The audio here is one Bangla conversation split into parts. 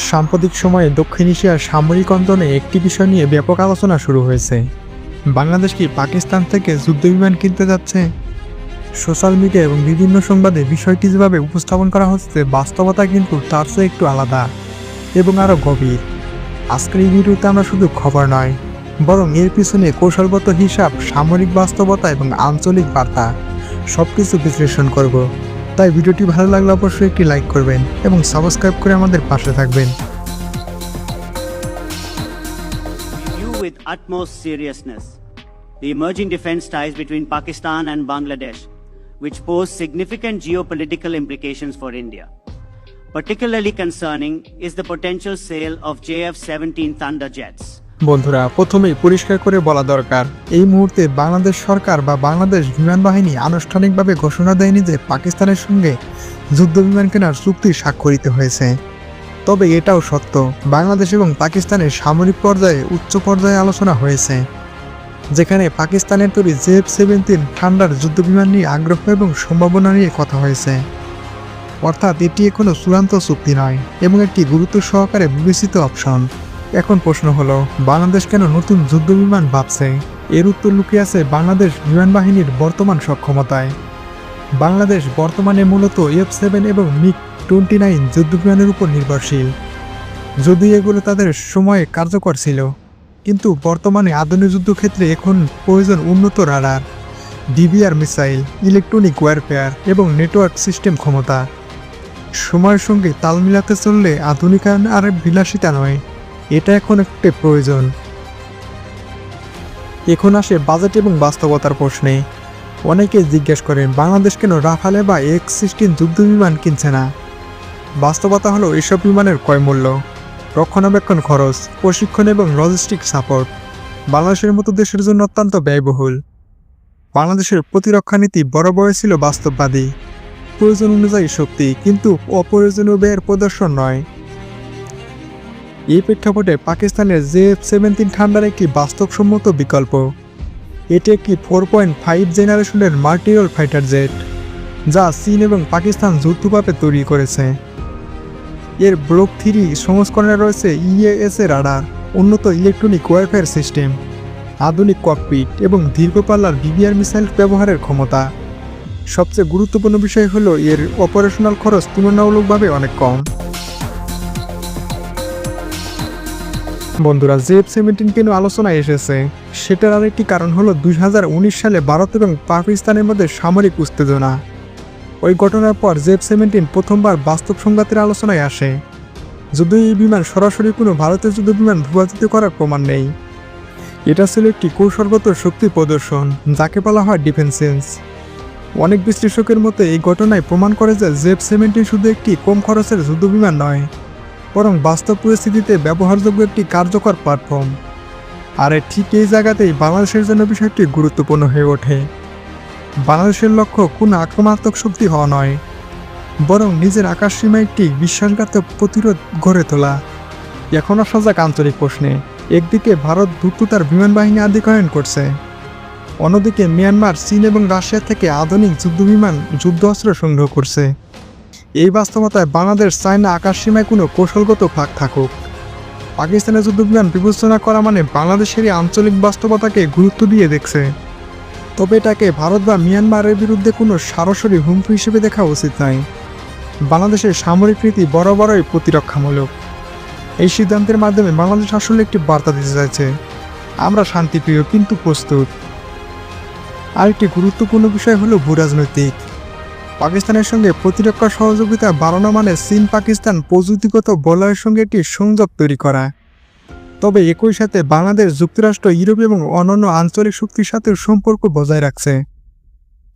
সাম্প্রতিক সময়ে দক্ষিণ এশিয়ার সামরিক অঞ্চলে একটি বিষয় নিয়ে ব্যাপক আলোচনা শুরু হয়েছে। বাংলাদেশ কি পাকিস্তান থেকে যুদ্ধবিমান কিনতে যাচ্ছে? সোশ্যাল মিডিয়া এবং বিভিন্ন সংবাদে বিষয়টি যেভাবে উপস্থাপন করা হচ্ছে, বাস্তবতা কিন্তু তার চেয়ে একটু আলাদা এবং আরও গভীর। আজকের এই ভিডিওতে আমরা শুধু খবর নয়, বরং এর পিছনে কৌশলগত হিসাব, সামরিক বাস্তবতা এবং আঞ্চলিক বার্তা সবকিছু বিশ্লেষণ করব। তাই ভিডিওটি ভালো লাগলে অবশ্যই একটি লাইক করবেন এবং সাবস্ক্রাইব করে আমাদের পাশে থাকবেন। View with utmost seriousness the emerging defense ties between Pakistan and Bangladesh, which pose significant geopolitical implications for India. Particularly concerning is the potential sale of JF-17 Thunder jets. বন্ধুরা, প্রথমেই পরিষ্কার করে বলা দরকার, এই মুহূর্তে বাংলাদেশ সরকার বা বাংলাদেশ বিমান বাহিনী আনুষ্ঠানিকভাবে ঘোষণা দেয়নি যে পাকিস্তানের সঙ্গে যুদ্ধবিমান কেনার চুক্তি স্বাক্ষরিত হয়েছে। তবে এটাও সত্য, বাংলাদেশ এবং পাকিস্তানের সামরিক পর্যায়ে উচ্চ পর্যায়ে আলোচনা হয়েছে, যেখানে পাকিস্তানের তৈরি JF-17 থান্ডার যুদ্ধবিমান নিয়ে আগ্রহ এবং সম্ভাবনা নিয়ে কথা হয়েছে। অর্থাৎ এটি এখনো চূড়ান্ত চুক্তি নয় এবং একটি গুরুত্ব সহকারে বিবেচিত অপশন। এখন প্রশ্ন হলো, বাংলাদেশ কেন নতুন যুদ্ধবিমান ভাবছে? এর উত্তর লুকিয়ে আছে বাংলাদেশ বিমান বাহিনীর বর্তমান সক্ষমতায়। বাংলাদেশ বর্তমানে মূলত F-7 এবং MiG-29 যুদ্ধবিমানের উপর নির্ভরশীল। যদিও এগুলো তাদের সময়ে কার্যকর ছিল, কিন্তু বর্তমানে আধুনিক যুদ্ধক্ষেত্রে এখন প্রয়োজন উন্নত radar, DBR missile, electronic warfare এবং নেটওয়ার্ক সিস্টেম ক্ষমতা। সময়ের সঙ্গে তাল মিলাতে চললে আধুনিকায়ন আর বিলাসিতা নয়, এটা এখন একটা প্রয়োজন। এখন আসে বাজেট এবং বাস্তবতার প্রশ্নে। অনেকে জিজ্ঞেস করেন, বাংলাদেশ কেন রাফালে বা X-16 যুদ্ধবিমান কিনছে না? বাস্তবতা হলো, এসব বিমানের ক্রয় মূল্য, রক্ষণাবেক্ষণ খরচ, প্রশিক্ষণ এবং লজিস্টিক সাপোর্ট বাংলাদেশের মতো দেশের জন্য অত্যন্ত ব্যয়বহুল। বাংলাদেশের প্রতিরক্ষা নীতি বরাবরই ছিল বাস্তববাদী, প্রয়োজন অনুযায়ী শক্তি, কিন্তু অপ্রয়োজনীয় ব্যয়ের প্রদর্শন নয়। এই প্রেক্ষাপটে পাকিস্তানের JF-17 থান্ডার একটি বাস্তবসম্মত বিকল্প। এটি একটি 4.5 জেনারেশনের মাল্টি-রোল ফাইটার জেট, যা চীন এবং পাকিস্তান যৌথভাবে তৈরি করেছে। এর ব্লক 3 সংস্করণে রয়েছে EAS রাডার, উন্নত ইলেকট্রনিক ওয়ারফেয়ার সিস্টেম, আধুনিক ককপিট এবং দীর্ঘপাল্লার DBR মিসাইল ব্যবহারের ক্ষমতা। সবচেয়ে গুরুত্বপূর্ণ বিষয় হলো, এর অপারেশনাল খরচ তুলনামূলকভাবে অনেক কম। বন্ধুরা, JF-17 কেন আলোচনায় এসেছে সেটার আরেকটি কারণ হলো 2019 সালে ভারত এবং পাকিস্তানের মধ্যে সামরিক উত্তেজনা। ওই ঘটনার পর JF-17 প্রথমবার বাস্তব সংঘাতের আলোচনায় আসে। যদিও এই বিমান সরাসরি কোনো ভারতীয় যুদ্ধবিমান ভূপাতিত করার প্রমাণ নেই, এটা ছিল একটি কৌশলগত শক্তি প্রদর্শন, যাকে বলা হয় ডিফেন্সেন্স। অনেক বিশ্লেষকের মতে এই ঘটনায় প্রমাণ করে যে JF-17 শুধু একটি কম খরচের যুদ্ধবিমান নয়, বরং বাস্তব পরিস্থিতিতে ব্যবহারযোগ্য একটি কার্যকর প্ল্যাটফর্ম। আর ঠিক এই জায়গাতেই বাংলাদেশের জন্য বিষয়টি গুরুত্বপূর্ণ হয়ে ওঠে। বাংলাদেশের লক্ষ্য কোনো আক্রমণাত্মক শক্তি হওয়া নয়, বরং নিজের আকাশ সীমায় একটি বিশ্বাসঘাতক প্রতিরোধ গড়ে তোলা। এখন আসা যাক আঞ্চলিক প্রশ্নে। একদিকে ভারত দ্রুত তার বিমান বাহিনী আধিকায়ন করছে, অন্যদিকে মিয়ানমার চীন এবং রাশিয়া থেকে আধুনিক যুদ্ধবিমান যুদ্ধাস্ত্র সংগ্রহ করছে। এই বাস্তবতায় বাংলাদেশ চায় না আকাশ সীমায় কোনো কৌশলগত ফাঁক থাকুক। পাকিস্তানের যুদ্ধবিমান বিবেচনা করা মানে বাংলাদেশেরই আঞ্চলিক বাস্তবতাকে গুরুত্ব দিয়ে দেখছে। তবে এটাকে ভারত বা মিয়ানমারের বিরুদ্ধে কোনো সরাসরি হুমকি হিসেবে দেখা উচিত নয়। বাংলাদেশের সামরিক নীতি বরাবরই প্রতিরক্ষামূলক। এই সিদ্ধান্তের মাধ্যমে বাংলাদেশ আসলে একটি বার্তা দিতে চাইছে, আমরা শান্তিপ্রিয় কিন্তু প্রস্তুত। আরেকটি গুরুত্বপূর্ণ বিষয় হলো ভূরাজনৈতিক। পাকিস্তানের সঙ্গে প্রতিরক্ষা সহযোগিতা বাড়ানো মানে চীন পাকিস্তান প্রযুক্তিগত বলয়ের সঙ্গে একটি সংযোগ তৈরি করা। তবে একই সাথে বাংলাদেশ যুক্তরাষ্ট্র, ইউরোপ এবং অন্যান্য আঞ্চলিক শক্তির সাথে সম্পর্ক বজায় রাখছে।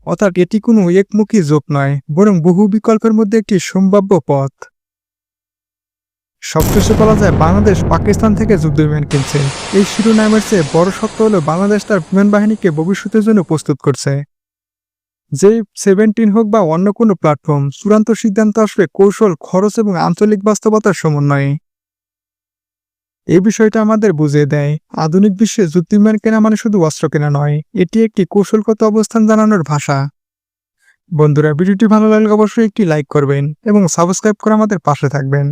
অর্থাৎ এটি কোনো একমুখী জোট নয়, বরং বহু বিকল্পের মধ্যে একটি সম্ভাব্য পথ। সবশেষে বলা যায়, বাংলাদেশ পাকিস্তান থেকে যুদ্ধবিমান কিনছে। এই শিরোনামের চেয়ে বড় সত্য হলো, বাংলাদেশ তার বিমান বাহিনীকে ভবিষ্যতের জন্য প্রস্তুত করছে। JF-17 হোক বা অন্য কোনো প্ল্যাটফর্ম, চূড়ান্ত সিদ্ধান্ত আসবে কৌশল, খরচ এবং আঞ্চলিক বাস্তবতার সমন্বয়ে। এই বিষয়টা আমাদের বুঝিয়ে দেয়, আধুনিক বিশ্বে যুদ্ধবিমান কেনা মানে শুধু অস্ত্র কেনা নয়, এটি একটি কৌশলগত অবস্থান জানানোর ভাষা। বন্ধুরা, ভিডিওটি ভালো লাগলে অবশ্যই একটি লাইক করবেন এবং সাবস্ক্রাইব করে আমাদের পাশে থাকবেন।